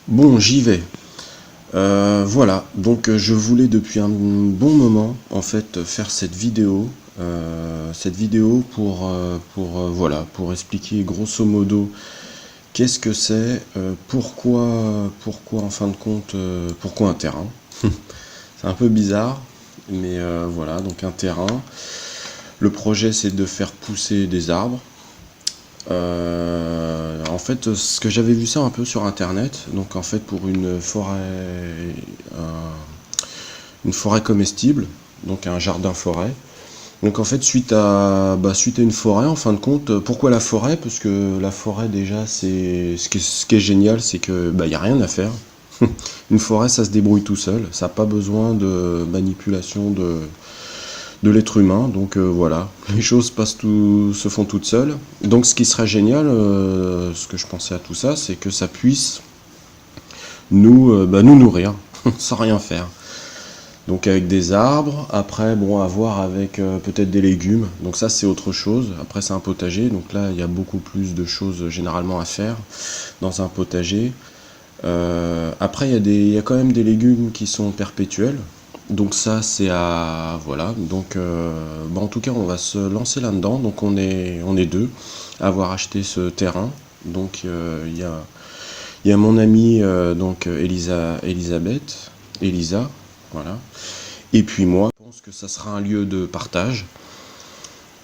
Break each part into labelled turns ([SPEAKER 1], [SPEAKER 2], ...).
[SPEAKER 1] Bon, j'y vais. Voilà, donc je voulais depuis un bon moment en fait faire cette vidéo voilà, pour expliquer grosso modo qu'est-ce que c'est, pourquoi en fin de compte, pourquoi un terrain. C'est un peu bizarre, mais voilà, donc un terrain. Le projet c'est de faire pousser des arbres. En fait, ce que j'avais vu ça un peu sur internet, donc en fait pour une forêt comestible, donc un jardin forêt. Donc en fait suite à une forêt, en fin de compte, pourquoi la forêt? Parce que la forêt déjà c'est ce qui est génial, c'est que bah y a rien à faire. Une forêt ça se débrouille tout seul, ça n'a pas besoin de manipulation de l'être humain. Donc voilà, les choses se font toutes seules. Donc ce qui serait génial, ce que je pensais à tout ça, c'est que ça puisse nous nourrir sans rien faire. Donc avec des arbres, après bon à voir avec peut-être des légumes, donc ça c'est autre chose. Après c'est un potager, donc là il y a beaucoup plus de choses généralement à faire dans un potager. Après il y a quand même des légumes qui sont perpétuels, donc ça c'est à voilà. Donc bah, en tout cas on va se lancer là-dedans. Donc on est deux à avoir acheté ce terrain. Donc il y a mon amie donc Elisa, voilà. Et puis moi, je pense que ça sera un lieu de partage.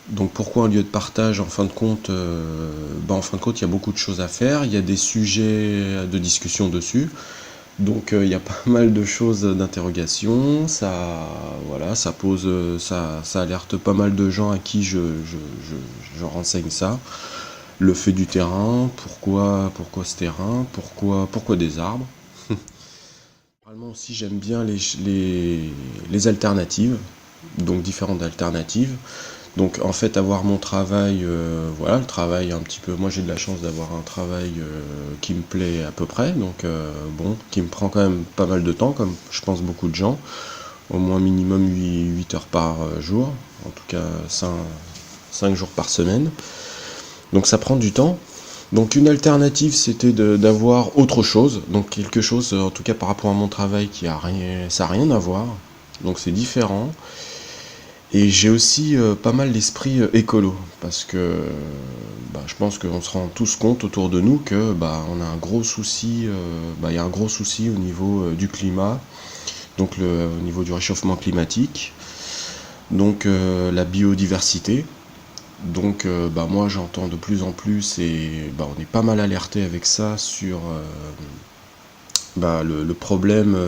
[SPEAKER 1] Donc pourquoi un lieu de partage? En fin de compte, en fin de compte, il y a beaucoup de choses à faire. Il y a des sujets de discussion dessus. Donc il y a pas mal de choses d'interrogation. Ça, voilà, ça pose, ça alerte pas mal de gens à qui je renseigne ça. Le fait du terrain, pourquoi ce terrain, pourquoi des arbres. Généralement aussi j'aime bien les alternatives, donc différentes alternatives. Donc en fait avoir mon travail, voilà, le travail un petit peu, moi j'ai de la chance d'avoir un travail qui me plaît à peu près, donc bon, qui me prend quand même pas mal de temps, comme je pense beaucoup de gens, au moins minimum 8 heures par jour, en tout cas 5 jours par semaine. Donc ça prend du temps. Donc une alternative c'était d'avoir autre chose, donc quelque chose en tout cas par rapport à mon travail qui a rien, ça a rien à voir, donc c'est différent. Et j'ai aussi pas mal l'esprit écolo, parce que bah, je pense qu'on se rend tous compte autour de nous que bah, on a un gros souci, il y a un gros souci au niveau du climat, donc au niveau du réchauffement climatique, donc la biodiversité. Donc bah, moi j'entends de plus en plus et bah, on est pas mal alerté avec ça sur le problème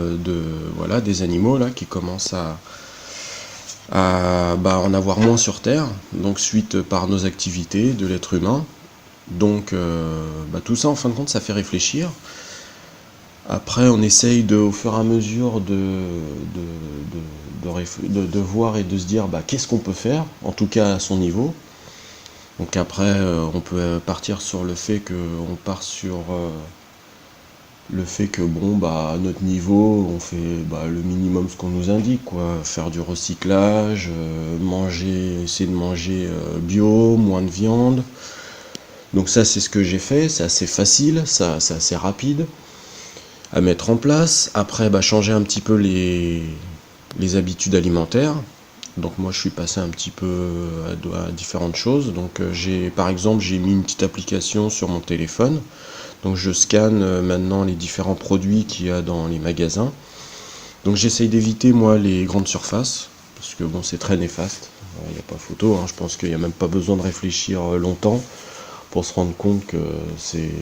[SPEAKER 1] voilà, des animaux là qui commencent à en avoir moins sur Terre, donc suite par nos activités de l'être humain. Donc tout ça en fin de compte ça fait réfléchir. Après on essaye au fur et à mesure de voir et de se dire bah, qu'est-ce qu'on peut faire, en tout cas à son niveau. Donc après on peut partir sur le fait qu'on part sur le fait que bon bah à notre niveau on fait bah, le minimum ce qu'on nous indique quoi, faire du recyclage, essayer de manger bio, moins de viande. Donc ça c'est ce que j'ai fait, c'est assez facile, c'est assez rapide à mettre en place. Après bah, changer un petit peu les habitudes alimentaires. Donc moi je suis passé un petit peu à différentes choses. Donc par exemple j'ai mis une petite application sur mon téléphone. Donc je scanne maintenant les différents produits qu'il y a dans les magasins. Donc j'essaye d'éviter moi les grandes surfaces, parce que bon c'est très néfaste, il n'y a pas photo, hein. Je pense qu'il n'y a même pas besoin de réfléchir longtemps pour se rendre compte que c'est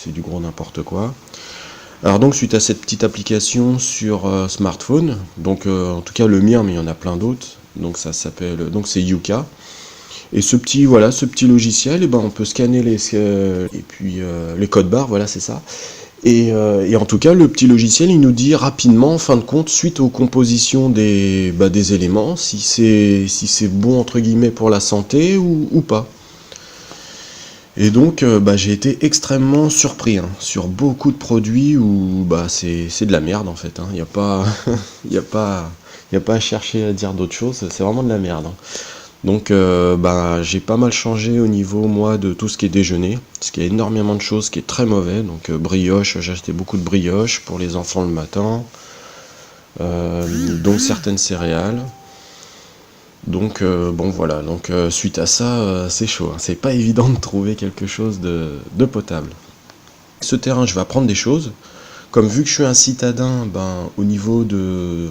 [SPEAKER 1] du gros n'importe quoi. Alors donc suite à cette petite application sur smartphone, donc en tout cas le mien, mais il y en a plein d'autres, donc ça s'appelle, donc c'est Yuka. Et ce petit logiciel, et ben on peut scanner les codes barres, voilà c'est ça. Et en tout cas, le petit logiciel, il nous dit rapidement, en fin de compte, suite aux compositions des éléments, si c'est bon entre guillemets pour la santé ou pas. Et donc, j'ai été extrêmement surpris hein, sur beaucoup de produits où bah, c'est de la merde en fait. Il n'y a pas, y a pas à chercher à dire d'autre chose. C'est vraiment de la merde, hein. Donc bah, j'ai pas mal changé au niveau moi de tout ce qui est déjeuner, parce qu'il y a énormément de choses qui est très mauvais. Donc brioche, j'ai acheté beaucoup de brioche pour les enfants le matin, donc certaines céréales. Donc bon voilà, donc suite à ça, c'est chaud, hein. C'est pas évident de trouver quelque chose de potable. Ce terrain, je vais apprendre des choses. Comme vu que je suis un citadin, ben, au niveau de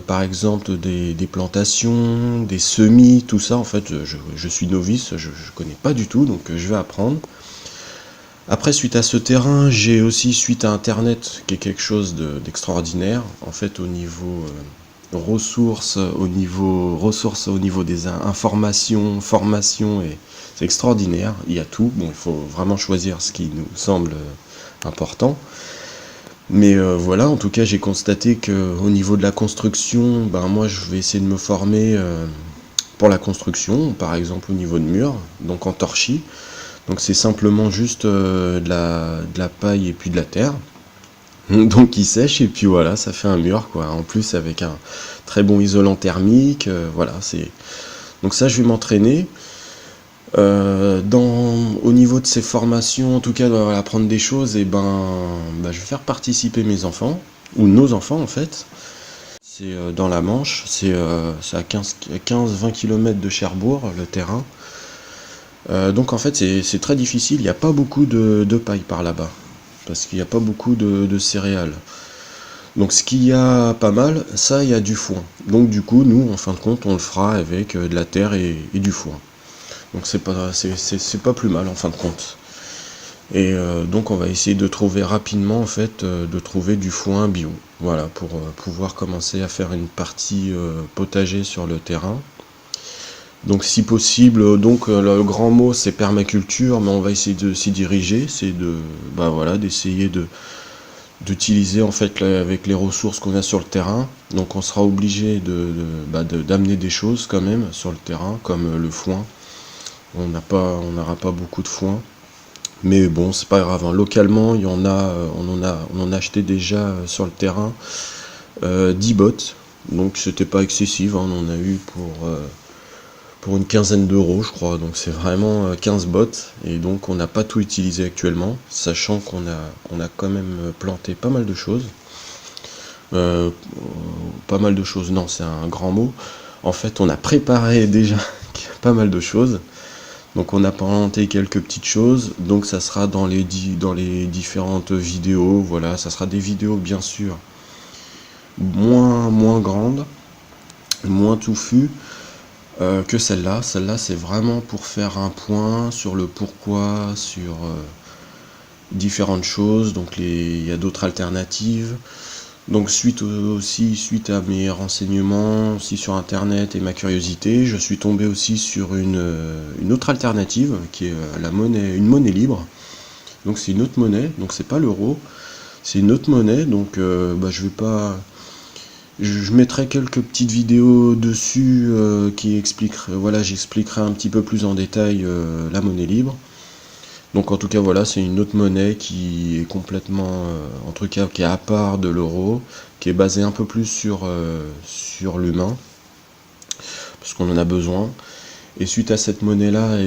[SPEAKER 1] par exemple des plantations, des semis, tout ça, en fait, je suis novice, je connais pas du tout, donc je vais apprendre. Après, suite à ce terrain, j'ai aussi, suite à Internet, qui est quelque chose d'extraordinaire, en fait, au niveau ressources, au niveau des informations, formations, et c'est extraordinaire, il y a tout. Bon, il faut vraiment choisir ce qui nous semble important. Mais voilà, en tout cas, j'ai constaté que au niveau de la construction, ben moi, je vais essayer de me former pour la construction, par exemple au niveau de murs, donc en torchis. Donc c'est simplement juste de la paille et puis de la terre. Donc qui sèche et puis voilà, ça fait un mur quoi. En plus avec un très bon isolant thermique, voilà, c'est. Donc ça, je vais m'entraîner. Au niveau de ces formations, en tout cas, apprendre des choses, et je vais faire participer mes enfants, ou nos enfants en fait. C'est dans la Manche, c'est à 15-20 km de Cherbourg, le terrain. Donc en fait, c'est très difficile, il n'y a pas beaucoup de paille par là-bas, parce qu'il n'y a pas beaucoup de céréales. Donc ce qu'il y a pas mal, ça, il y a du foin. Donc du coup, nous, en fin de compte, on le fera avec de la terre et du foin. Donc c'est pas plus mal en fin de compte. Et donc on va essayer de trouver rapidement en fait de trouver du foin bio. Voilà, pour pouvoir commencer à faire une partie potager sur le terrain. Donc si possible, donc le grand mot c'est permaculture, mais on va essayer de s'y diriger, c'est d'essayer d'utiliser en fait avec les ressources qu'on a sur le terrain. Donc on sera obligé d'amener des choses quand même sur le terrain, comme le foin. On n'aura pas beaucoup de foin. Mais bon, c'est pas grave, hein. Localement, il y en a, on en a acheté déjà sur le terrain 10 bottes. Donc c'était pas excessif, hein. On en a eu pour une quinzaine d'euros, je crois. Donc c'est vraiment 15 bottes. Et donc on n'a pas tout utilisé actuellement, sachant qu'on a quand même planté pas mal de choses. Euh, Pas mal de choses, non, c'est un grand mot. En fait, on a préparé déjà pas mal de choses. Donc on a planté quelques petites choses, donc ça sera dans les différentes vidéos, voilà, ça sera des vidéos bien sûr moins grandes, moins touffues que celle-là. Celle-là c'est vraiment pour faire un point sur le pourquoi, sur différentes choses, donc il y a d'autres alternatives. Donc suite à mes renseignements aussi sur internet et ma curiosité, je suis tombé aussi sur une autre alternative qui est une monnaie libre. Donc c'est une autre monnaie, donc c'est pas l'euro, c'est une autre monnaie. Donc je vais pas, je mettrai quelques petites vidéos dessus qui expliqueraient, voilà, j'expliquerai un petit peu plus en détail la monnaie libre. Donc en tout cas voilà, c'est une autre monnaie qui est complètement, en tout cas qui est à part de l'euro, qui est basée un peu plus sur l'humain, parce qu'on en a besoin. Et suite à cette monnaie-là,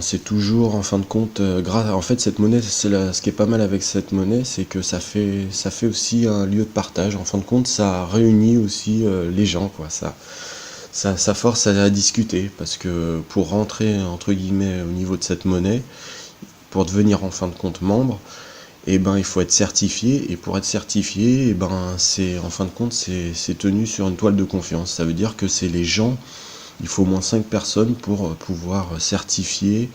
[SPEAKER 1] c'est toujours en fin de compte, en fait cette monnaie, ce qui est pas mal avec cette monnaie, c'est que ça fait aussi un lieu de partage. En fin de compte, ça réunit aussi les gens, quoi. Ça force à discuter, parce que pour rentrer entre guillemets au niveau de cette monnaie, pour devenir en fin de compte membre, il faut être certifié, et pour être certifié, c'est en fin de compte c'est tenu sur une toile de confiance. Ça veut dire que c'est les gens, il faut au moins 5 personnes pour pouvoir certifier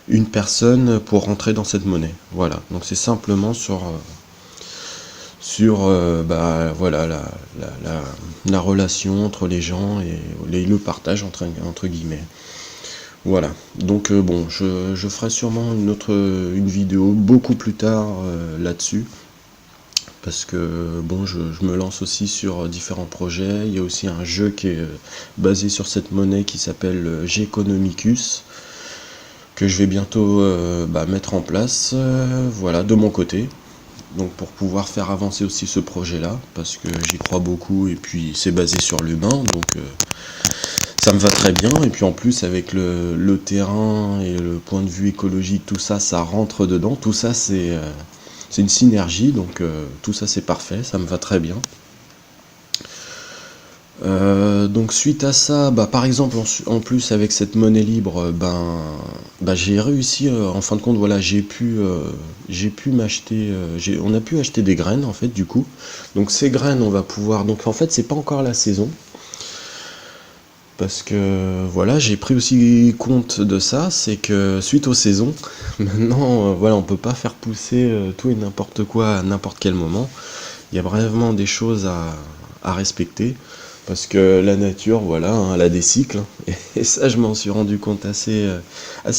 [SPEAKER 1] une personne pour rentrer dans cette monnaie. Voilà, donc c'est simplement sur voilà la relation entre les gens et le partage entre guillemets. Voilà, donc bon, je ferai sûrement une vidéo beaucoup plus tard là-dessus, parce que bon, je me lance aussi sur différents projets. Il y a aussi un jeu qui est basé sur cette monnaie qui s'appelle Geconomicus, que je vais bientôt mettre en place, voilà, de mon côté. Donc pour pouvoir faire avancer aussi ce projet-là, parce que j'y crois beaucoup et puis c'est basé sur l'humain, donc ça me va très bien. Et puis en plus, avec le terrain et le point de vue écologique, tout ça, ça rentre dedans. Tout ça, c'est une synergie. Donc tout ça, c'est parfait. Ça me va très bien. Donc suite à ça, par exemple en plus avec cette monnaie libre, j'ai réussi en fin de compte, voilà, j'ai pu m'acheter, on a pu acheter des graines en fait du coup. Donc ces graines on va pouvoir, donc en fait c'est pas encore la saison, parce que voilà, j'ai pris aussi compte de ça, c'est que suite aux saisons, maintenant voilà, on peut pas faire pousser tout et n'importe quoi à n'importe quel moment. Il y a vraiment des choses à respecter. Parce que la nature, voilà, hein, elle a des cycles. Et ça, je m'en suis rendu compte assez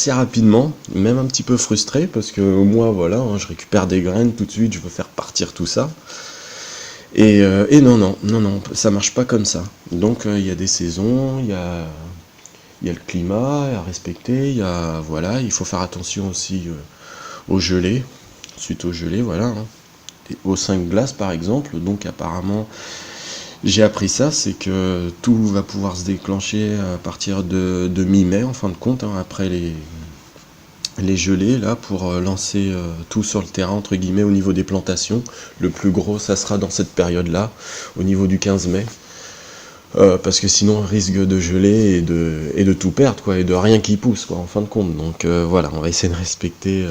[SPEAKER 1] rapidement, même un petit peu frustré, parce que moi, voilà, hein, je récupère des graines tout de suite, je veux faire partir tout ça. Et non, ça marche pas comme ça. Donc, il y a des saisons, il y a le climat à respecter, voilà, il faut faire attention aussi aux gelées, suite aux gelées, voilà, hein, aux 5 glaces par exemple. Donc, apparemment, j'ai appris ça, c'est que tout va pouvoir se déclencher à partir de mi-mai, en fin de compte, hein, après les gelées, là, pour lancer tout sur le terrain, entre guillemets, au niveau des plantations. Le plus gros, ça sera dans cette période-là, au niveau du 15 mai. Parce que sinon, on risque de geler et de tout perdre, quoi, et de rien qui pousse, quoi, en fin de compte. Donc voilà, on va essayer de respecter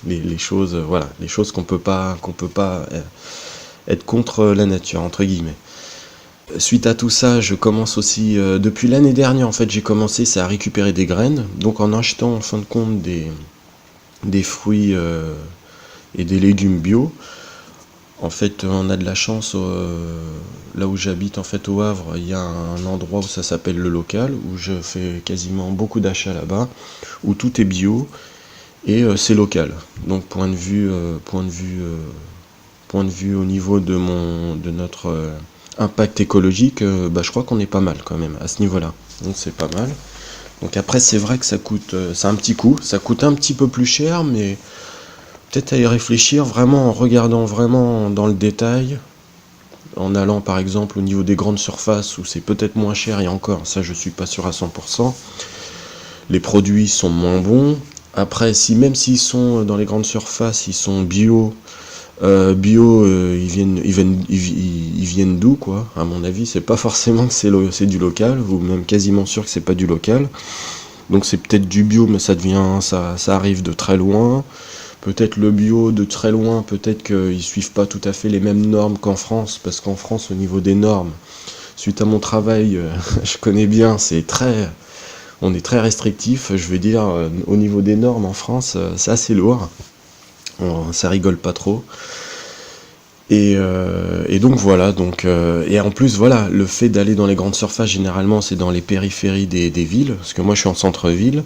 [SPEAKER 1] les choses, voilà, les choses qu'on peut pas être contre la nature, entre guillemets. Suite à tout ça, je commence aussi, depuis l'année dernière en fait, j'ai commencé à récupérer des graines, donc en achetant en fin de compte des fruits et des légumes bio. En fait, on a de la chance, là où j'habite en fait au Havre, il y a un endroit où ça s'appelle le local, où je fais quasiment beaucoup d'achats là-bas, où tout est bio et c'est local. Donc point de vue au niveau de notre impact écologique, je crois qu'on est pas mal quand même à ce niveau-là. Donc c'est pas mal. Donc après c'est vrai que ça coûte, c'est un petit coup, ça coûte un petit peu plus cher, mais peut-être à y réfléchir vraiment en regardant vraiment dans le détail, en allant par exemple au niveau des grandes surfaces où c'est peut-être moins cher, et encore ça je suis pas sûr à 100%. Les produits sont moins bons. Après, si même s'ils sont dans les grandes surfaces, ils sont bio, ils viennent d'où, quoi. À mon avis, c'est pas forcément que c'est du local, ou même quasiment sûr que c'est pas du local. Donc c'est peut-être du bio, mais ça arrive de très loin. Peut-être le bio de très loin, peut-être qu'ils suivent pas tout à fait les mêmes normes qu'en France, parce qu'en France, au niveau des normes, suite à mon travail, je connais bien, on est très restrictif, je veux dire, au niveau des normes en France, c'est assez lourd. Ça rigole pas trop. Et donc voilà, et en plus voilà, le fait d'aller dans les grandes surfaces, généralement c'est dans les périphéries des villes, parce que moi je suis en centre-ville,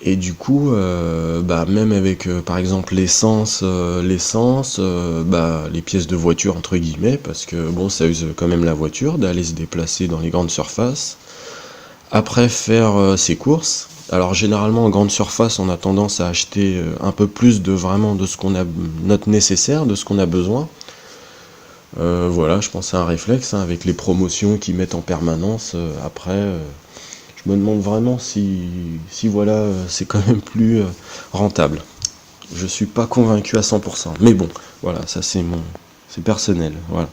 [SPEAKER 1] et du coup, même avec par exemple l'essence, les pièces de voiture entre guillemets, parce que bon ça use quand même la voiture d'aller se déplacer dans les grandes surfaces. Après faire ses courses, alors généralement en grande surface on a tendance à acheter un peu plus de vraiment de ce qu'on a, notre nécessaire, de ce qu'on a besoin. Voilà, je pense à un réflexe, hein, avec les promotions qu'ils mettent en permanence. Après, je me demande vraiment si voilà, c'est quand même plus rentable. Je suis pas convaincu à 100%. Mais bon, voilà, ça c'est personnel. Voilà.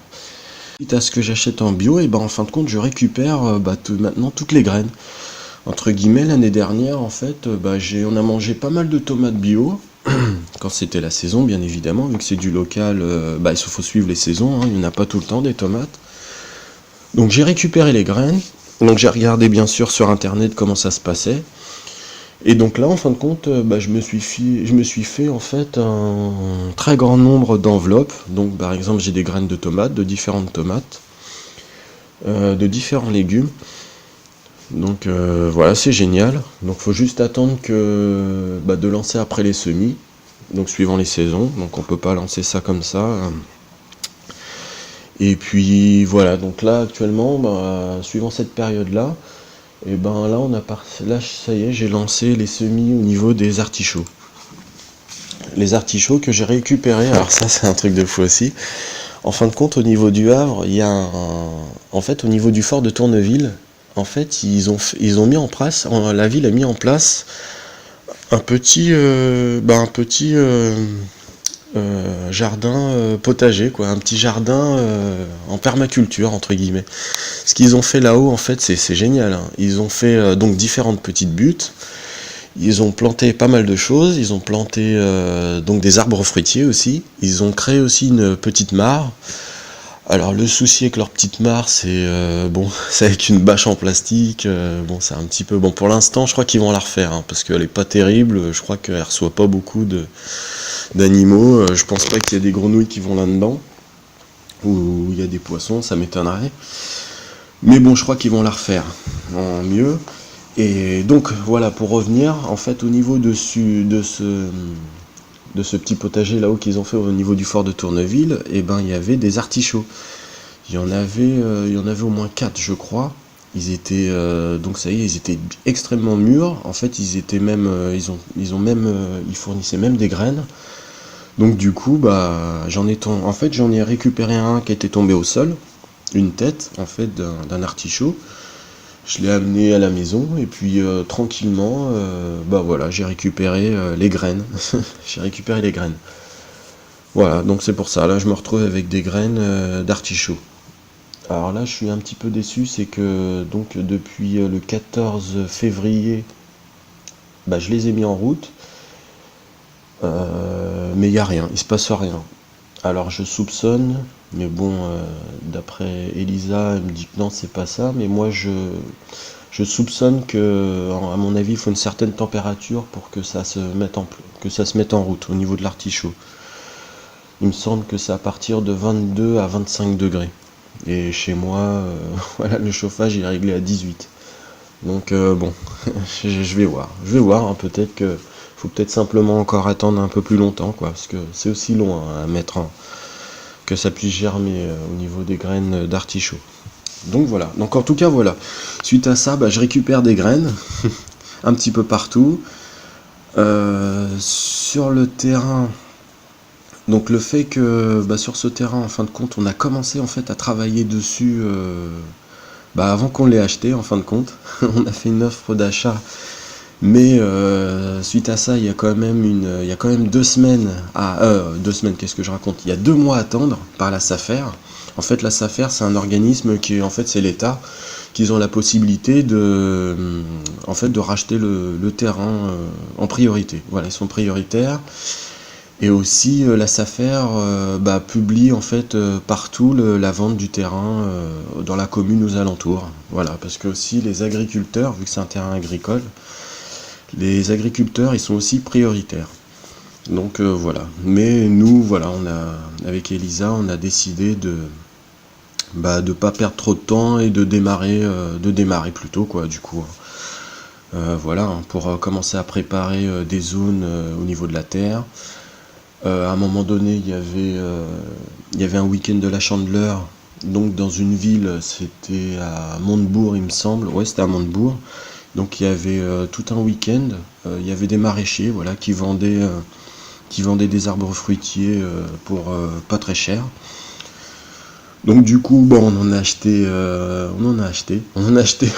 [SPEAKER 1] Suite à ce que j'achète en bio, et en fin de compte, je récupère maintenant toutes les graines. Entre guillemets, l'année dernière, en fait, on a mangé pas mal de tomates bio, quand c'était la saison, bien évidemment, vu que c'est du local, il faut suivre les saisons, hein, il n'y en a pas tout le temps des tomates. Donc j'ai récupéré les graines, donc j'ai regardé bien sûr sur internet comment ça se passait. Et donc là, en fin de compte, je me suis fait en fait un très grand nombre d'enveloppes. Donc par exemple, j'ai des graines de tomates, de différentes tomates, de différents légumes. Donc voilà, c'est génial. Donc faut juste attendre de lancer après les semis, donc suivant les saisons. Donc on peut pas lancer ça comme ça. Et puis voilà, donc là actuellement, suivant cette période-là, et là ça y est, j'ai lancé les semis au niveau des artichauts. Les artichauts que j'ai récupérés, alors ça c'est un truc de fou aussi. En fin de compte, au niveau du Havre, il y a en fait au niveau du fort de Tourneville, en fait, ils ont mis en place, la ville a mis en place un petit, jardin potager, quoi, un petit jardin en permaculture entre guillemets. Ce qu'ils ont fait là-haut, en fait, c'est génial, hein. Ils ont fait donc différentes petites buttes. Ils ont planté pas mal de choses. Ils ont planté donc des arbres fruitiers aussi. Ils ont créé aussi une petite mare. Alors le souci avec leur petite mare, c'est bon, c'est avec une bâche en plastique. Bon, c'est un petit peu bon pour l'instant. Je crois qu'ils vont la refaire, hein, parce qu'elle est pas terrible. Je crois qu'elle reçoit pas beaucoup d'animaux. Je pense pas qu'il y a des grenouilles qui vont là-dedans, ou il y a des poissons, ça m'étonnerait. Mais bon, je crois qu'ils vont la refaire en mieux. Et donc voilà, pour revenir, en fait, au niveau de ce petit potager là-haut qu'ils ont fait au niveau du fort de Tourneville, et ben il y avait des artichauts. Il y en avait au moins 4, je crois. Ils étaient donc ça y est, ils étaient extrêmement mûrs. En fait, ils étaient même ils fournissaient même des graines. Donc du coup, bah j'en ai récupéré un qui était tombé au sol, une tête en fait d'un artichaut. Je l'ai amené à la maison et puis tranquillement, bah voilà, j'ai récupéré les graines. J'ai récupéré les graines. Voilà, donc c'est pour ça. Là, je me retrouve avec des graines d'artichaut. Alors là, je suis un petit peu déçu, c'est que donc depuis le 14 février, bah, je les ai mis en route, mais il n'y a rien, il se passe rien. Alors je soupçonne, mais bon, d'après Elisa, elle me dit que non, c'est pas ça, mais moi je soupçonne que, à mon avis, il faut une certaine température pour que que ça se mette en route au niveau de l'artichaut. Il me semble que c'est à partir de 22 à 25 degrés. Et chez moi, voilà, le chauffage il est réglé à 18. Donc bon, je vais voir. Je vais voir, hein, peut-être que faut peut-être simplement encore attendre un peu plus longtemps, quoi, parce que c'est aussi long, hein, à mettre que ça puisse germer au niveau des graines d'artichaut. Donc voilà. Donc en tout cas voilà. Suite à ça, bah, je récupère des graines un petit peu partout. Sur le terrain, donc le fait que bah, sur ce terrain, en fin de compte, on a commencé en fait à travailler dessus bah, avant qu'on l'ait acheté, en fin de compte. On a fait une offre d'achat, mais suite à ça, il y a quand même 2 semaines, 2 semaines, qu'est-ce que je raconte? Il y a 2 mois à attendre par la SAFER. En fait, la SAFER, c'est un organisme qui, en fait, c'est l'État, qu'ils ont la possibilité en fait, de racheter le terrain en priorité. Voilà, ils sont prioritaires. Et aussi, la SAFER bah, publie en fait partout la vente du terrain dans la commune aux alentours. Voilà, parce que aussi les agriculteurs, vu que c'est un terrain agricole, les agriculteurs ils sont aussi prioritaires. Donc voilà. Mais nous, voilà, avec Elisa, on a décidé de pas perdre trop de temps et de démarrer plus tôt, quoi, du coup. Voilà, hein, pour commencer à préparer des zones au niveau de la terre. À un moment donné, il y avait un week-end de la Chandeleur, donc dans une ville, c'était à Montebourg, il me semble. Ouais, c'était à Montebourg. Donc il y avait tout un week-end, il y avait des maraîchers, voilà, qui vendaient des arbres fruitiers pour pas très cher. Donc du coup, bon, on en a acheté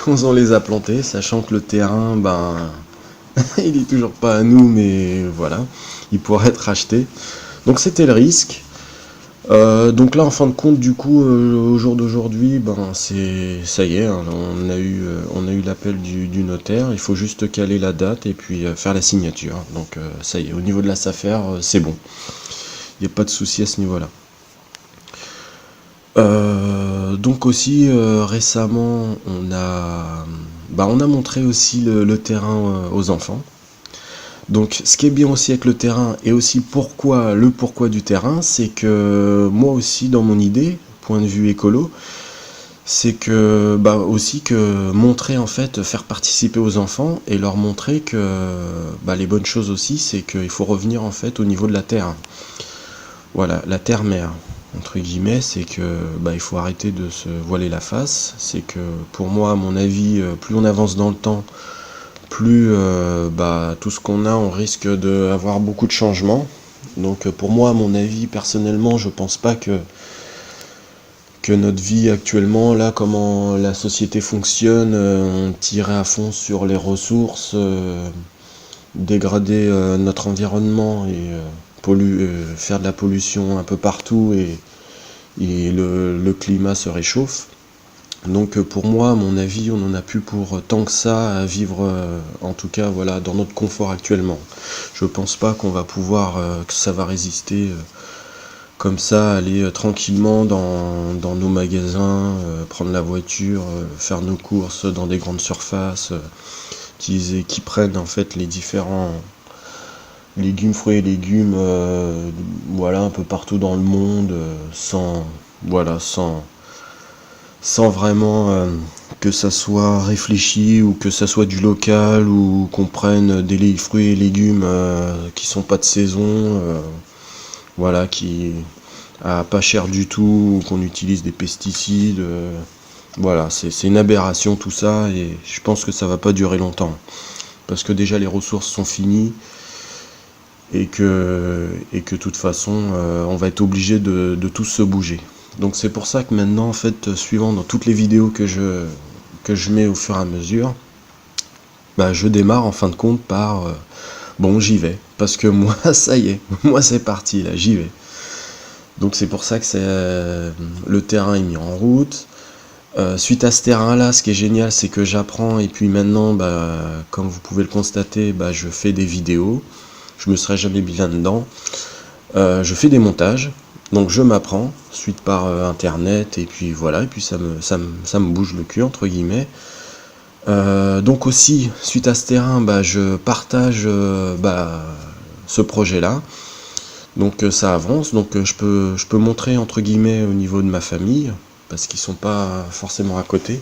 [SPEAKER 1] quand on les a plantés, sachant que le terrain, ben, il est toujours pas à nous, mais voilà, il pourrait être acheté. Donc c'était le risque. Donc là, en fin de compte, du coup, au jour d'aujourd'hui, ben ça y est, hein, on a eu l'appel du notaire. Il faut juste caler la date et puis faire la signature. Donc ça y est, au niveau de la SAFER, c'est bon. Il n'y a pas de souci à ce niveau-là. Donc aussi récemment, on a montré aussi le terrain aux enfants. Donc ce qui est bien aussi avec le terrain et aussi le pourquoi du terrain, c'est que moi aussi dans mon idée, point de vue écolo, c'est que bah aussi que montrer en fait, faire participer aux enfants et leur montrer que bah, les bonnes choses aussi, c'est qu'il faut revenir en fait au niveau de la terre. Voilà, la terre-mère entre guillemets, c'est que bah, il faut arrêter de se voiler la face. C'est que pour moi, à mon avis, plus on avance dans le temps, plus bah, tout ce qu'on a, on risque d'avoir beaucoup de changements. Donc pour moi, à mon avis, personnellement, je pense pas que notre vie actuellement, là, comment la société fonctionne, on tirait à fond sur les ressources, dégrader notre environnement et faire de la pollution un peu partout et le climat se réchauffe. Donc pour moi, à mon avis, on en a plus pour tant que ça à vivre, en tout cas voilà, dans notre confort actuellement. Je pense pas qu'on va pouvoir, que ça va résister comme ça, aller tranquillement dans nos magasins, prendre la voiture, faire nos courses dans des grandes surfaces, qui prennent en fait les différents légumes, fruits et légumes, voilà, un peu partout dans le monde, sans vraiment que ça soit réfléchi ou que ça soit du local ou qu'on prenne des fruits et légumes qui sont pas de saison, voilà, qui à pas cher du tout, ou qu'on utilise des pesticides, voilà, c'est une aberration tout ça et je pense que ça va pas durer longtemps parce que déjà les ressources sont finies et que de toute façon on va être obligé de tous se bouger. Donc c'est pour ça que maintenant en fait suivant dans toutes les vidéos que je mets au fur et à mesure, bah je démarre en fin de compte par bon j'y vais parce que moi ça y est, moi c'est parti là, j'y vais. Donc c'est pour ça que le terrain est mis en route. Suite à ce terrain-là, ce qui est génial, c'est que j'apprends et puis maintenant, bah, comme vous pouvez le constater, bah, je fais des vidéos. Je me serais jamais bien dedans. Je fais des montages, donc je m'apprends, suite par internet, et puis voilà, et puis ça me bouge le cul, entre guillemets. Donc aussi, suite à ce terrain, bah, je partage ce projet-là. Donc ça avance, donc je peux montrer entre guillemets au niveau de ma famille, parce qu'ils sont pas forcément à côté.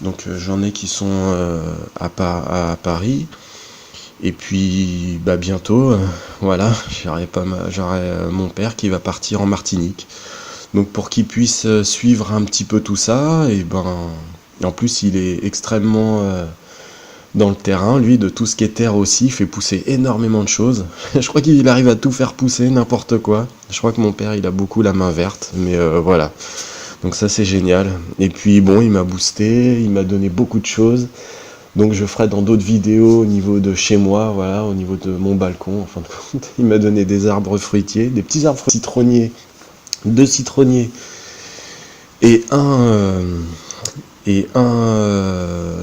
[SPEAKER 1] Donc j'en ai qui sont à Paris. Et puis bah bientôt, voilà, j'aurai mon père qui va partir en Martinique. Donc pour qu'il puisse suivre un petit peu tout ça, et ben en plus il est extrêmement dans le terrain, lui, de tout ce qui est terre aussi, il fait pousser énormément de choses. Je crois qu'il arrive à tout faire pousser, n'importe quoi. Je crois que mon père, il a beaucoup la main verte, mais voilà. Donc ça, c'est génial. Et puis bon, il m'a boosté, il m'a donné beaucoup de choses. Donc je ferai dans d'autres vidéos au niveau de chez moi, voilà, au niveau de mon balcon, en fin de compte. Il m'a donné des arbres fruitiers, des petits arbres citronniers, 2 citronniers et un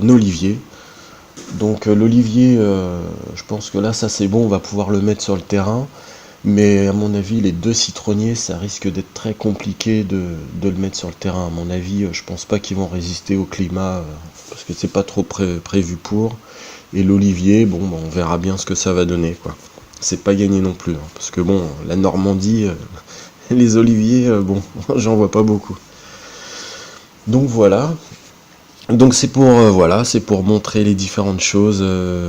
[SPEAKER 1] olivier. Donc l'olivier, je pense que là ça c'est bon, on va pouvoir le mettre sur le terrain, mais à mon avis les 2 citronniers ça risque d'être très compliqué de le mettre sur le terrain. À mon avis je pense pas qu'ils vont résister au climat parce que c'est pas trop prévu pour. Et l'olivier, bon bah, on verra bien ce que ça va donner quoi. C'est pas gagné non plus, hein, parce que bon la Normandie, les oliviers, bon j'en vois pas beaucoup. Donc voilà. Donc c'est pour c'est pour montrer les différentes choses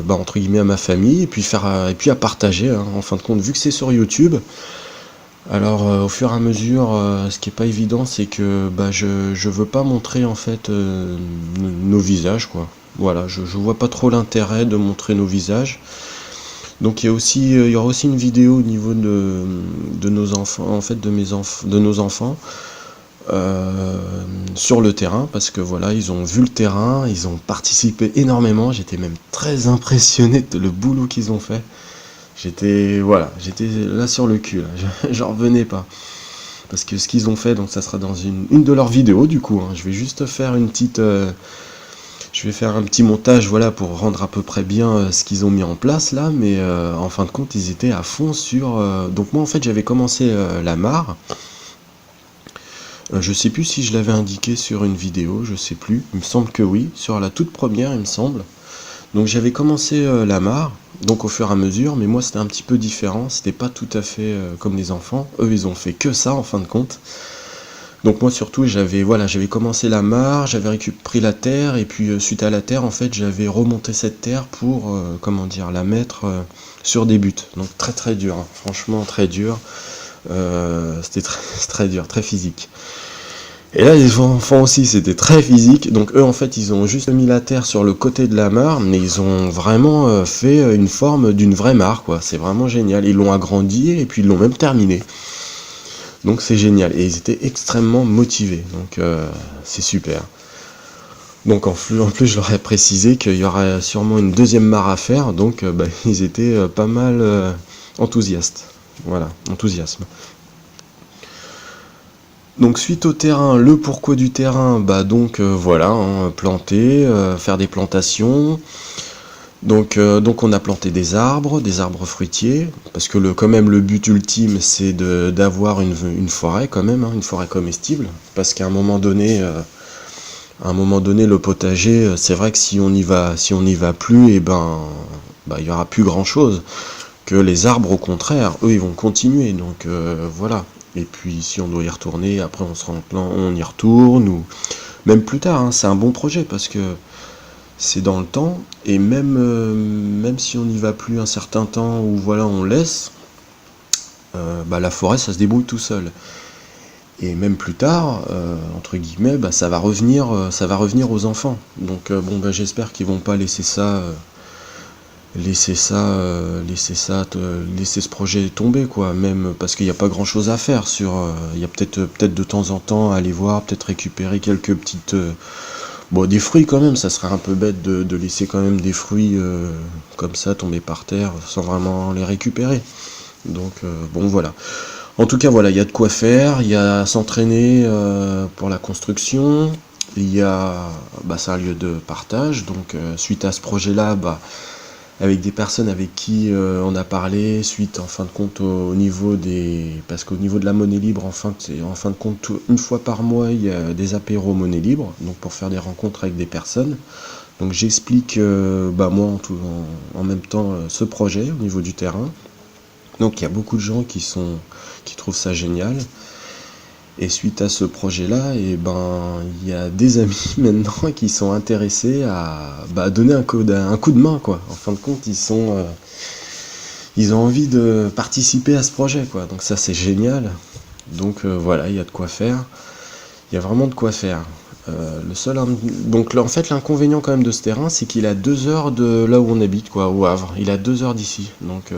[SPEAKER 1] entre guillemets à ma famille et puis à partager hein, en fin de compte vu que c'est sur YouTube. Alors au fur et à mesure ce qui est pas évident c'est que je veux pas montrer en fait nos visages quoi. Voilà, je vois pas trop l'intérêt de montrer nos visages. Donc il y aura aussi une vidéo au niveau de nos enfants en fait de nos enfants. Sur le terrain parce que voilà ils ont vu le terrain, ils ont participé énormément, j'étais même très impressionné de le boulot qu'ils ont fait. J'étais là sur le cul là. J'en revenais pas parce que ce qu'ils ont fait, donc ça sera dans une de leurs vidéos du coup hein. Je vais juste faire je vais faire un petit montage voilà pour rendre à peu près bien ce qu'ils ont mis en place là, mais en fin de compte ils étaient à fond sur donc moi en fait j'avais commencé la mare. Je sais plus si je l'avais indiqué sur une vidéo, je sais plus. Il me semble que oui, sur la toute première, il me semble. Donc j'avais commencé la mare, donc au fur et à mesure, mais moi c'était un petit peu différent, c'était pas tout à fait comme les enfants. Eux ils ont fait que ça en fin de compte. Donc moi surtout j'avais commencé la mare, j'avais récupéré la terre, et puis suite à la terre en fait j'avais remonté cette terre pour la mettre sur des buts. Donc très très dur, hein. Franchement très dur. C'était très dur, très physique. Et là les enfants aussi c'était très physique, donc eux en fait ils ont juste mis la terre sur le côté de la mare, mais ils ont vraiment fait une forme d'une vraie mare quoi, c'est vraiment génial, ils l'ont agrandi et puis ils l'ont même terminé. Donc c'est génial. Et ils étaient extrêmement motivés. Donc c'est super. Donc en plus, je leur ai précisé qu'il y aurait sûrement une deuxième mare à faire. Donc ils étaient pas mal enthousiastes. Voilà, enthousiasme. Donc suite au terrain, le pourquoi du terrain, donc voilà, hein, planter, faire des plantations. Donc on a planté des arbres fruitiers, parce que quand même le but ultime c'est d'avoir une forêt quand même, hein, une forêt comestible, parce qu'à un moment donné le potager, c'est vrai que si on n'y va plus, et il y aura plus grand chose. Que les arbres au contraire, eux ils vont continuer, donc voilà. Et puis si on doit y retourner, après on y retourne, ou même plus tard, hein, c'est un bon projet parce que c'est dans le temps, et même si on n'y va plus un certain temps, ou voilà, on laisse, la forêt ça se débrouille tout seul. Et même plus tard, entre guillemets, ça va revenir aux enfants. Donc j'espère qu'ils vont pas laisser ce projet tomber, quoi, même parce qu'il n'y a pas grand chose à faire il y a peut-être de temps en temps aller voir, peut-être récupérer quelques petites des fruits quand même. Ça serait un peu bête de laisser quand même des fruits comme ça tomber par terre sans vraiment les récupérer. Donc voilà. En tout cas voilà, il y a de quoi faire, il y a à s'entraîner pour la construction, il y a c'est un lieu de partage, donc suite à ce projet là, avec des personnes avec qui on a parlé, suite en fin de compte au niveau parce qu'au niveau de la monnaie libre, en fin de compte, une fois par mois il y a des apéros monnaie libre, donc pour faire des rencontres avec des personnes. Donc j'explique moi en même temps ce projet au niveau du terrain. Donc il y a beaucoup de gens qui trouvent ça génial. Et suite à ce projet-là, il y a des amis maintenant qui sont intéressés à donner un coup de main, quoi. En fin de compte, ils ont envie de participer à ce projet, quoi. Donc ça, c'est génial. Donc voilà, il y a de quoi faire. Il y a vraiment de quoi faire. Donc là, en fait, l'inconvénient quand même de ce terrain, c'est qu'il a 2 heures de là où on habite, quoi, au Havre. Il a 2 heures d'ici. Donc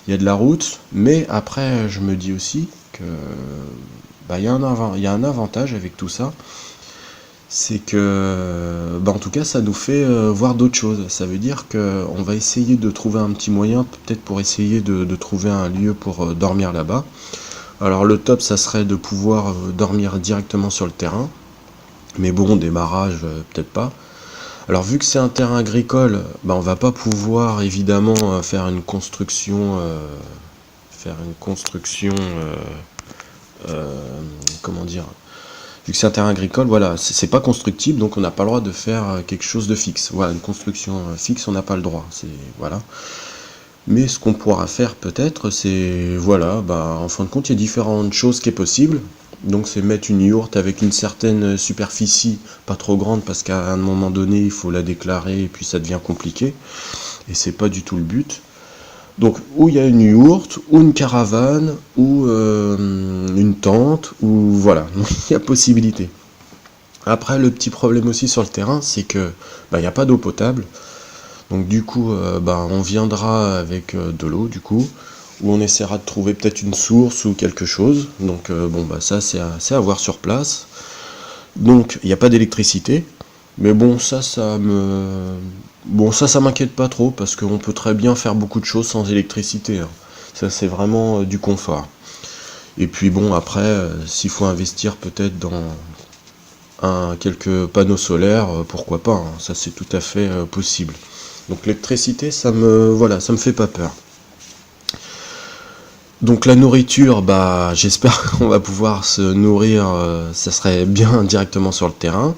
[SPEAKER 1] il y a de la route, mais après, je me dis aussi que il y a un avantage avec tout ça, c'est que en tout cas ça nous fait voir d'autres choses. Ça veut dire qu'on va essayer de trouver un petit moyen, peut-être pour essayer de trouver un lieu pour dormir là-bas. Alors le top ça serait de pouvoir dormir directement sur le terrain, mais bon, démarrage peut-être pas. Alors vu que c'est un terrain agricole, on va pas pouvoir évidemment comment dire, vu que c'est un terrain agricole, voilà, c'est pas constructible, donc on n'a pas le droit de faire quelque chose de fixe. Voilà, une construction fixe, on n'a pas le droit. Voilà. Mais ce qu'on pourra faire peut-être, c'est voilà, en fin de compte, il y a différentes choses qui est possible. Donc c'est mettre une yourte avec une certaine superficie, pas trop grande, parce qu'à un moment donné, il faut la déclarer et puis ça devient compliqué. Et c'est pas du tout le but. Donc où il y a une yourte, ou une caravane, ou une tente, ou voilà, il y a possibilité. Après, le petit problème aussi sur le terrain, c'est que il n'y a pas d'eau potable. Donc du coup, on viendra avec de l'eau, du coup, où on essaiera de trouver peut-être une source ou quelque chose. Donc ça c'est à voir sur place. Donc il n'y a pas d'électricité. Mais ça m'inquiète pas trop parce qu'on peut très bien faire beaucoup de choses sans électricité, hein. Ça c'est vraiment du confort. Et puis après, s'il faut investir peut-être dans quelques panneaux solaires, pourquoi pas, hein. Ça c'est tout à fait possible. Donc l'électricité, ça me fait pas peur. Donc la nourriture, j'espère qu'on va pouvoir se nourrir, ça serait bien directement sur le terrain.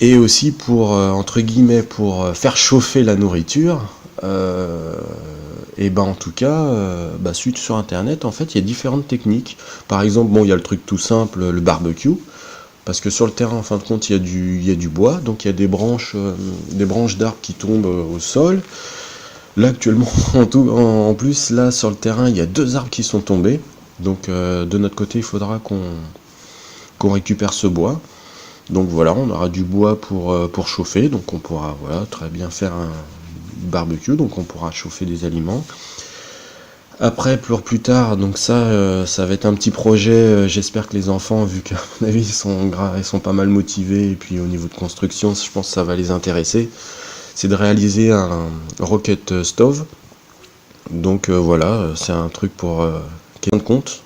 [SPEAKER 1] Et aussi pour, entre guillemets, pour faire chauffer la nourriture, en tout cas, suite sur internet, en fait, il y a différentes techniques. Par exemple, il y a le truc tout simple, le barbecue, parce que sur le terrain, en fin de compte, il y a du bois, donc il y a des branches d'arbres qui tombent au sol. Là, actuellement, en plus, là, sur le terrain, il y a 2 arbres qui sont tombés. Donc, de notre côté, il faudra qu'on récupère ce bois. Donc voilà, on aura du bois pour chauffer, donc on pourra très bien faire un barbecue, donc on pourra chauffer des aliments. Après, pour plus tard, donc ça va être un petit projet. J'espère que les enfants, vu qu'à mon avis ils sont pas mal motivés, et puis au niveau de construction, je pense que ça va les intéresser. C'est de réaliser un rocket stove. Donc voilà, c'est un truc pour qui est en compte.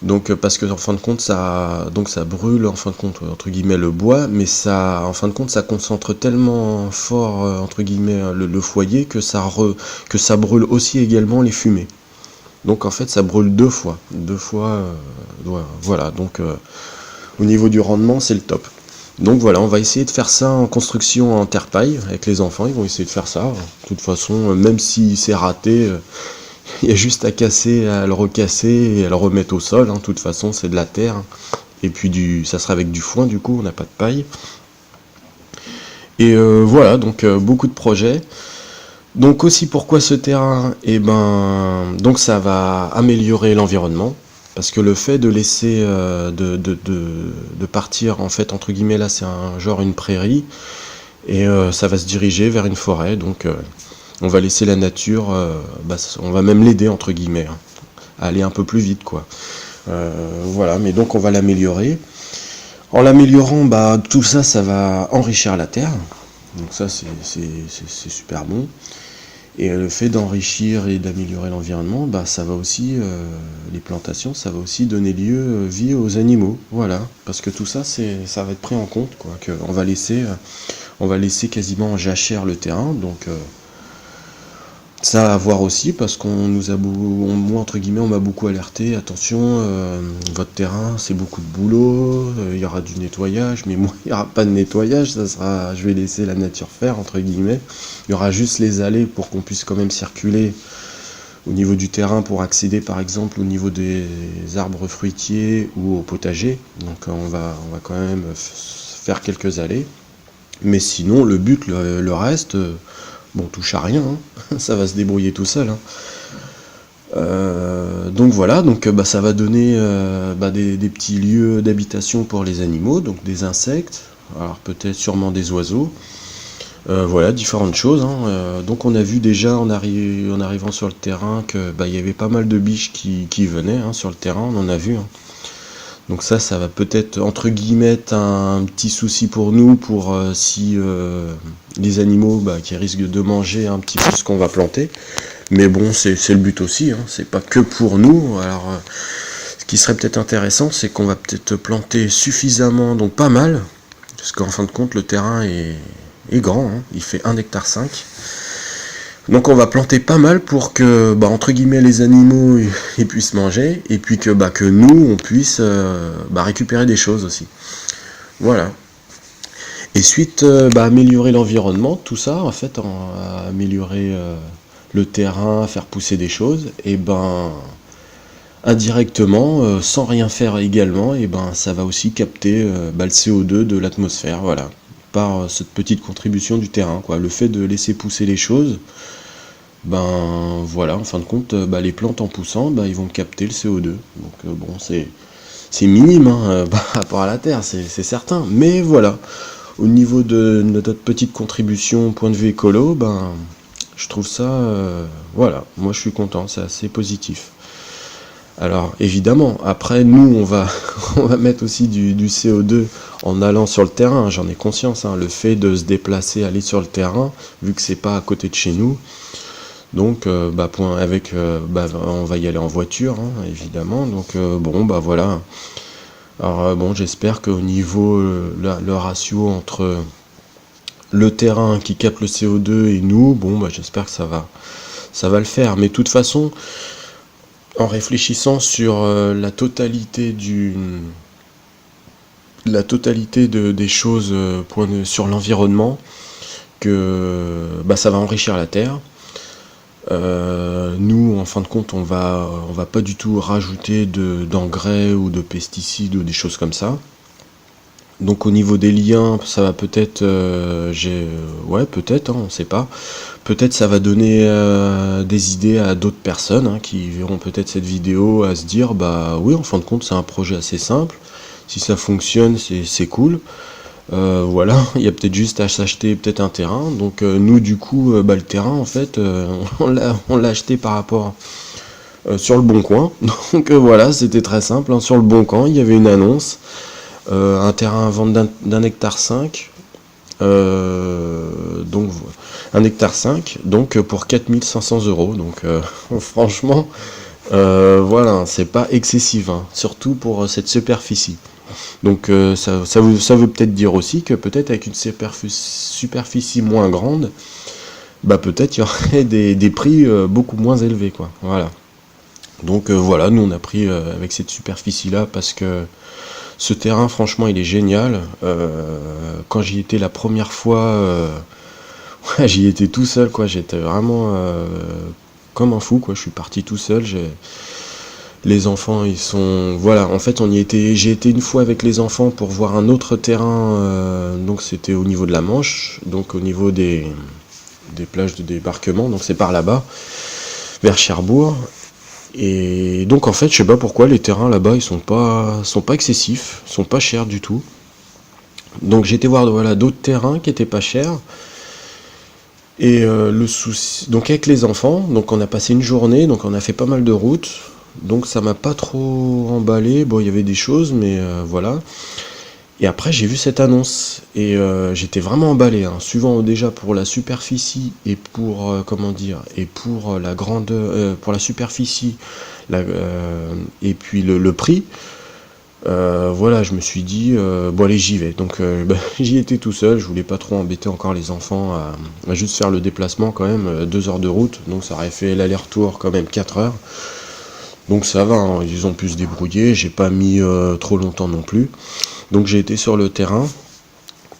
[SPEAKER 1] Donc parce que en fin de compte ça brûle en fin de compte entre guillemets le bois, mais ça en fin de compte ça concentre tellement fort entre guillemets le foyer que ça brûle aussi également les fumées. Donc en fait ça brûle deux fois voilà, donc au niveau du rendement c'est le top. Donc voilà, on va essayer de faire ça en construction en terre-paille avec les enfants, ils vont essayer de faire ça. De toute façon, même si c'est raté, il y a juste à casser, à le recasser et à le remettre au sol. De toute façon, c'est de la terre. Et puis ça sera avec du foin, du coup, on n'a pas de paille. Et voilà, donc beaucoup de projets. Donc aussi pourquoi ce terrain? Eh ben, donc ça va améliorer l'environnement. Parce que le fait de laisser, de partir, en fait, entre guillemets, là, c'est un genre une prairie, et ça va se diriger vers une forêt. Donc, on va laisser la nature, on va même l'aider, entre guillemets, hein, à aller un peu plus vite, quoi. Voilà, mais donc on va l'améliorer. En l'améliorant, tout ça, ça va enrichir la terre. Donc ça, c'est super bon. Et le fait d'enrichir et d'améliorer l'environnement, ça va aussi, les plantations, ça va aussi donner lieu vie aux animaux, voilà. Parce que tout ça, ça va être pris en compte, quoi. Que on va laisser quasiment en jachère le terrain, donc ça à voir aussi, parce qu'on nous a moi entre guillemets, on m'a beaucoup alerté, attention, votre terrain, c'est beaucoup de boulot, il y aura du nettoyage, mais moi, il n'y aura pas de nettoyage, je vais laisser la nature faire, entre guillemets. Il y aura juste les allées pour qu'on puisse quand même circuler au niveau du terrain pour accéder, par exemple, au niveau des arbres fruitiers ou au potager. Donc on va quand même faire quelques allées. Mais sinon, le but, le reste, bon, touche à rien, hein. Ça va se débrouiller tout seul, hein. Donc voilà, donc ça va donner des petits lieux d'habitation pour les animaux, donc des insectes, alors peut-être sûrement des oiseaux, voilà, différentes choses, hein. Donc on a vu déjà en arrivant sur le terrain que il y avait pas mal de biches qui venaient, hein, sur le terrain, on en a vu, hein. Donc ça va peut-être entre guillemets être un petit souci pour nous, pour si les animaux qui risquent de manger un petit peu ce qu'on va planter. Mais bon, c'est le but aussi, hein. C'est pas que pour nous. Alors ce qui serait peut-être intéressant, c'est qu'on va peut-être planter suffisamment, donc pas mal, parce qu'en fin de compte le terrain est grand, hein. Il fait 1,5 hectare. Donc on va planter pas mal pour que, entre guillemets, les animaux ils puissent manger, et puis que nous, on puisse récupérer des choses aussi. Voilà. Et suite, améliorer l'environnement, tout ça, en fait, améliorer le terrain, faire pousser des choses, et indirectement, sans rien faire également, et ça va aussi capter le CO2 de l'atmosphère, voilà, par cette petite contribution du terrain, quoi. Le fait de laisser pousser les choses, voilà, en fin de compte, les plantes en poussant, ils vont capter le CO2. Donc bon, c'est minime, hein, par rapport à la Terre, c'est certain. Mais voilà, au niveau de notre petite contribution, point de vue écolo, je trouve ça, voilà, moi je suis content, c'est assez positif. Alors évidemment, après nous on va mettre aussi du CO2 en allant sur le terrain, j'en ai conscience, hein, le fait de se déplacer, aller sur le terrain, vu que c'est pas à côté de chez nous. Donc on va y aller en voiture, hein, évidemment. Donc voilà. Alors j'espère qu'au niveau le ratio entre le terrain qui capte le CO2 et nous, j'espère que ça va le faire. Mais de toute façon, en réfléchissant sur la totalité des choses sur l'environnement, que ça va enrichir la Terre. Nous, en fin de compte, on va pas du tout rajouter d'engrais ou de pesticides ou des choses comme ça. Donc au niveau des liens, ça va peut-être, peut-être, hein, on sait pas. Peut-être ça va donner des idées à d'autres personnes, hein, qui verront peut-être cette vidéo, à se dire, oui, en fin de compte, c'est un projet assez simple. Si ça fonctionne, c'est cool. Voilà, il y a peut-être juste à s'acheter peut-être un terrain. Donc nous, du coup, le terrain, en fait, on l'a acheté par rapport sur le Bon Coin. Donc voilà, c'était très simple, hein. Sur le Bon Coin, il y avait une annonce, un terrain à vendre d'un hectare 5. Donc 1 hectare 5, donc pour 4 500 euros. Donc franchement, voilà, c'est pas excessif, hein, surtout pour cette superficie. Donc ça veut peut-être dire aussi que peut-être avec une superficie moins grande, bah peut-être il y aurait des prix beaucoup moins élevés, quoi. Voilà. Donc voilà, nous on a pris avec cette superficie là parce que ce terrain franchement il est génial. Quand j'y étais la première fois, ouais, j'y étais tout seul, quoi. J'étais vraiment comme un fou, quoi. Je suis parti tout seul. Les enfants, ils sont... Voilà, en fait, j'ai été une fois avec les enfants pour voir un autre terrain, donc c'était au niveau de la Manche, donc au niveau des plages de débarquement, donc c'est par là-bas, vers Cherbourg. Et donc en fait, je sais pas pourquoi les terrains là-bas, ils sont pas excessifs, sont pas chers du tout. Donc j'ai été voir voilà d'autres terrains qui étaient pas chers. Et le souci, donc avec les enfants, donc on a passé une journée, donc on a fait pas mal de routes, donc ça m'a pas trop emballé. Bon, il y avait des choses, mais voilà. Et après, j'ai vu cette annonce et j'étais vraiment emballé, hein, suivant déjà pour la superficie et pour comment dire, et pour la grandeur, pour la superficie, et puis le prix. Voilà, je me suis dit, bon allez, j'y vais. Donc bah, j'y étais tout seul, je voulais pas trop embêter encore les enfants à juste faire le déplacement quand même, 2 heures de route, donc ça aurait fait l'aller-retour quand même 4 heures. Donc ça va, hein, ils ont pu se débrouiller, j'ai pas mis trop longtemps non plus. Donc j'ai été sur le terrain.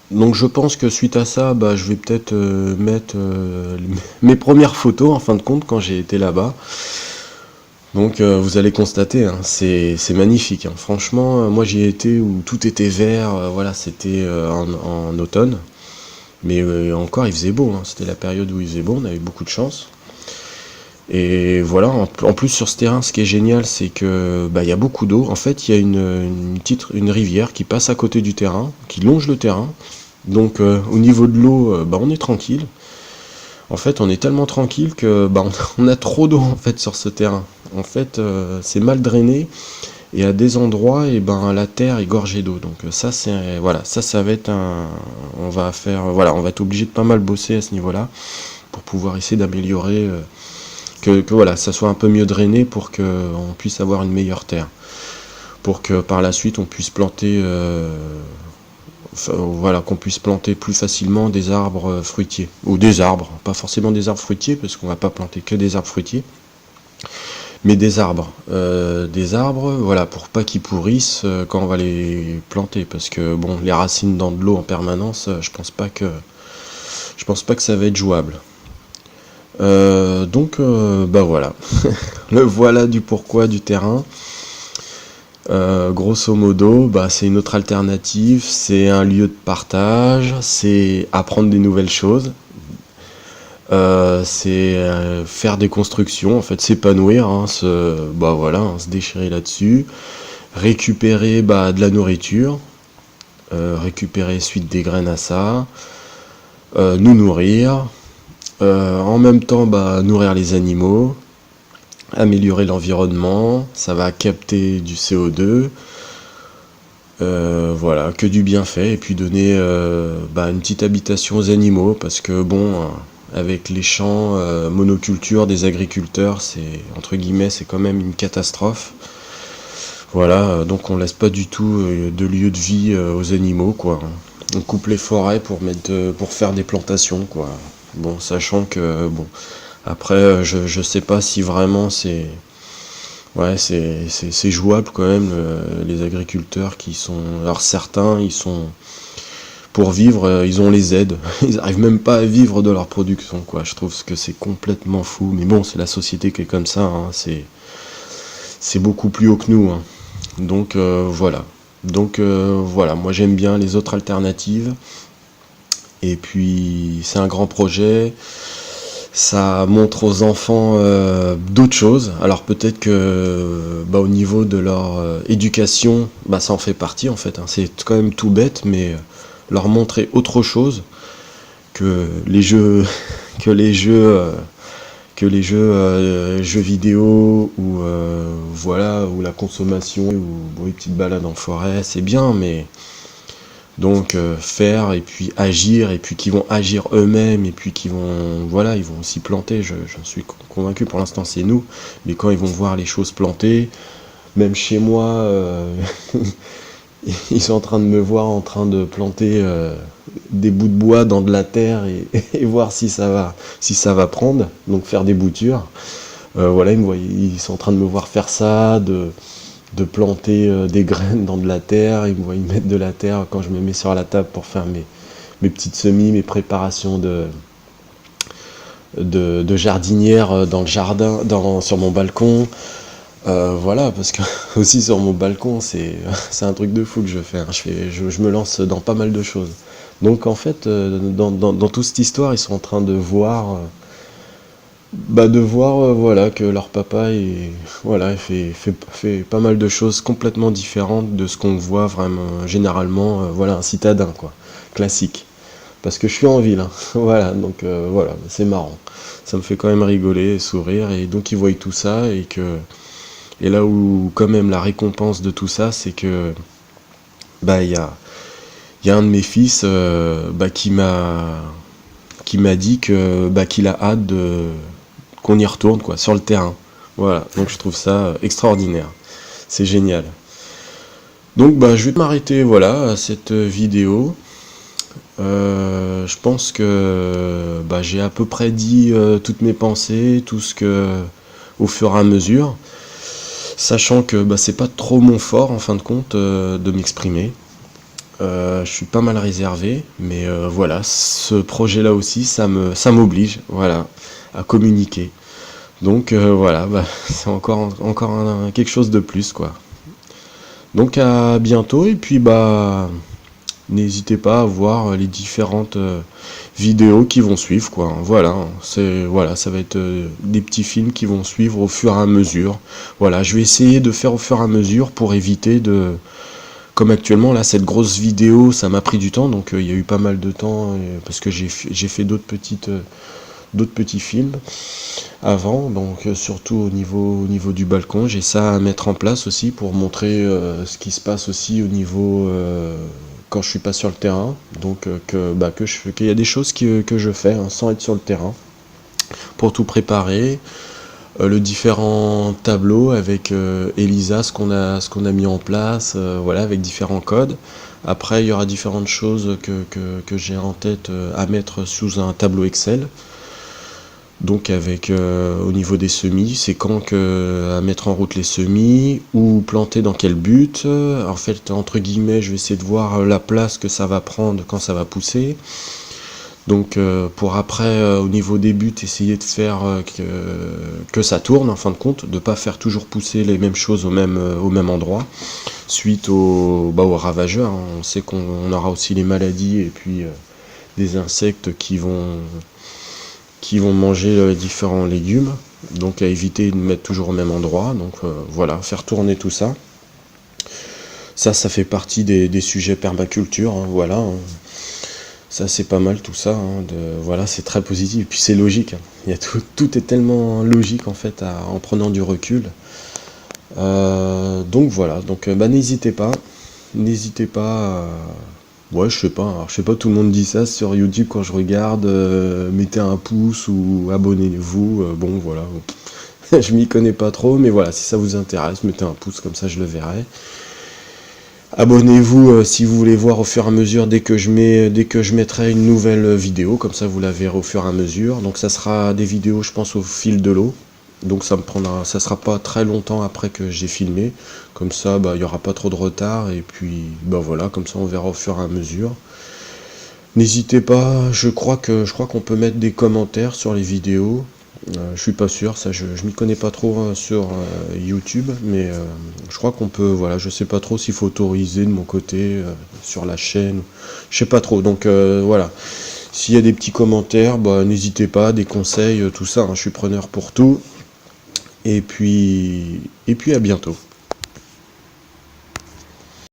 [SPEAKER 1] Donc je pense que suite à ça, bah, je vais peut-être mettre mes premières photos en fin de compte quand j'ai été là-bas. Donc vous allez constater, hein, c'est magnifique, hein. Franchement, moi j'y ai été où tout était vert, voilà, c'était en automne. Mais encore il faisait beau, hein. C'était la période où il faisait beau, on avait beaucoup de chance. Et voilà, en plus sur ce terrain, ce qui est génial, c'est que bah, il y a beaucoup d'eau. En fait, il y a une rivière qui passe à côté du terrain, qui longe le terrain. Donc au niveau de l'eau, bah, on est tranquille. En fait, on est tellement tranquille que bah, on a trop d'eau en fait sur ce terrain. En fait, c'est mal drainé et à des endroits, et ben la terre est gorgée d'eau. Donc ça, c'est voilà, ça va être on va faire, voilà, on va être obligé de pas mal bosser à ce niveau-là pour pouvoir essayer d'améliorer. Que voilà, ça soit un peu mieux drainé pour qu'on puisse avoir une meilleure terre. Pour que par la suite on puisse planter, voilà, qu'on puisse planter plus facilement des arbres fruitiers. Ou des arbres, pas forcément des arbres fruitiers, parce qu'on va pas planter que des arbres fruitiers, mais des arbres. Des arbres, voilà, pour pas qu'ils pourrissent quand on va les planter. Parce que bon, les racines dans de l'eau en permanence, je pense pas que ça va être jouable. Donc bah voilà, le voilà du pourquoi du terrain. Grosso modo, bah, c'est une autre alternative, c'est un lieu de partage, c'est apprendre des nouvelles choses, c'est faire des constructions, en fait s'épanouir, hein, bah voilà, hein, se déchirer là-dessus, récupérer bah, de la nourriture, récupérer suite des graines à ça, nous nourrir, en même temps bah, nourrir les animaux, améliorer l'environnement, ça va capter du CO2, voilà, que du bienfait, et puis donner bah, une petite habitation aux animaux, parce que bon, avec les champs monoculture des agriculteurs, c'est entre guillemets, c'est quand même une catastrophe. Voilà, donc on laisse pas du tout de lieu de vie aux animaux, quoi. On coupe les forêts pour faire des plantations, quoi. Bon, sachant que bon, après, je sais pas si vraiment ouais, c'est jouable quand même, les agriculteurs qui sont... Alors certains, ils sont... Pour vivre, ils ont les aides. Ils arrivent même pas à vivre de leur production, quoi. Je trouve que c'est complètement fou. Mais bon, c'est la société qui est comme ça, hein. C'est beaucoup plus haut que nous, hein. Donc voilà. Donc voilà, moi j'aime bien les autres alternatives. Et puis c'est un grand projet. Ça montre aux enfants d'autres choses. Alors peut-être que bah, au niveau de leur éducation, bah, ça en fait partie en fait, hein. C'est quand même tout bête, mais leur montrer autre chose que les jeux, que les jeux, que les jeux vidéo ou voilà, ou la consommation ou bon, une petite balade en forêt, c'est bien, mais donc faire et puis agir et puis qui vont agir eux-mêmes et puis qui vont voilà, ils vont aussi planter. J'en suis convaincu. Pour l'instant, c'est nous, mais quand ils vont voir les choses planter, même chez moi, ils sont en train de me voir en train de planter des bouts de bois dans de la terre et voir si ça va prendre, donc faire des boutures. Voilà, ils sont en train de me voir faire ça, de planter des graines dans de la terre, ils me voient mettre de la terre quand je me mets sur la table pour faire mes petites semis, mes préparations de jardinière dans le jardin, sur mon balcon. Voilà, parce que aussi sur mon balcon, c'est un truc de fou que je fais, hein. Je me lance dans pas mal de choses. Donc en fait, dans toute cette histoire, ils sont en train de voir, voilà, que leur papa voilà, fait pas mal de choses complètement différentes de ce qu'on voit vraiment généralement, voilà, un citadin, quoi, classique. Parce que je suis en ville, hein. Voilà, donc voilà, c'est marrant. Ça me fait quand même rigoler, sourire, et donc ils voient tout ça, et là où quand même la récompense de tout ça, c'est que bah il y a un de mes fils qui m'a dit que qu'il a hâte qu'on y retourne quoi, sur le terrain. Voilà, donc je trouve ça extraordinaire. C'est génial. Donc je vais m'arrêter voilà à cette vidéo. Je pense que j'ai à peu près dit toutes mes pensées, tout ce que au fur et à mesure. Sachant que c'est pas trop mon fort en fin de compte de m'exprimer. Je suis pas mal réservé, mais voilà, ce projet-là aussi, ça m'oblige, voilà, à communiquer. Donc voilà, c'est encore quelque chose de plus, quoi. Donc à bientôt, et puis n'hésitez pas à voir les différentes vidéos qui vont suivre, quoi. Voilà, ça va être des petits films qui vont suivre au fur et à mesure. Voilà, je vais essayer de faire au fur et à mesure pour éviter comme actuellement là, cette grosse vidéo, ça m'a pris du temps, donc il y a eu pas mal de temps parce que j'ai fait d'autres petits films avant, donc surtout au niveau du balcon, j'ai ça à mettre en place aussi pour montrer ce qui se passe aussi au niveau quand je suis pas sur le terrain, donc qu'il y a des choses que je fais hein, sans être sur le terrain, pour tout préparer, le différent tableau avec Elisa, ce qu'on a mis en place, voilà, avec différents codes. Après, il y aura différentes choses que j'ai en tête à mettre sous un tableau Excel. Donc avec au niveau des semis, c'est à mettre en route les semis, ou planter dans quel but. En fait, entre guillemets, je vais essayer de voir la place que ça va prendre quand ça va pousser. Donc pour après, au niveau des buts, essayer de faire que ça tourne en fin de compte, de pas faire toujours pousser les mêmes choses au même endroit, suite aux ravageurs, hein. On sait qu'on aura aussi les maladies et puis des insectes qui vont manger les différents légumes, donc à éviter de mettre toujours au même endroit. Donc voilà, faire tourner tout ça. Ça fait partie des sujets permaculture, hein, voilà, hein. Ça c'est pas mal tout ça, hein, voilà, c'est très positif, et puis c'est logique, hein. Il y a tout est tellement logique en fait en prenant du recul. Donc voilà, donc n'hésitez pas ouais, je sais pas, alors, je sais pas, tout le monde dit ça sur YouTube quand je regarde, mettez un pouce ou abonnez-vous, bon voilà, je m'y connais pas trop, mais voilà, si ça vous intéresse, mettez un pouce, comme ça je le verrai. Abonnez-vous si vous voulez voir au fur et à mesure dès que je mettrai une nouvelle vidéo, comme ça vous la verrez au fur et à mesure. Donc ça sera des vidéos, je pense, au fil de l'eau. Donc ça sera pas très longtemps après que j'ai filmé. Comme ça, il y aura pas trop de retard, et puis voilà, comme ça on verra au fur et à mesure. N'hésitez pas, je crois qu'on peut mettre des commentaires sur les vidéos. Je suis pas sûr, ça je m'y connais pas trop sur YouTube, mais je crois qu'on peut, voilà, je sais pas trop s'il faut autoriser de mon côté sur la chaîne, je sais pas trop, donc voilà. S'il y a des petits commentaires, n'hésitez pas, des conseils, tout ça, hein, je suis preneur pour tout, et puis à bientôt.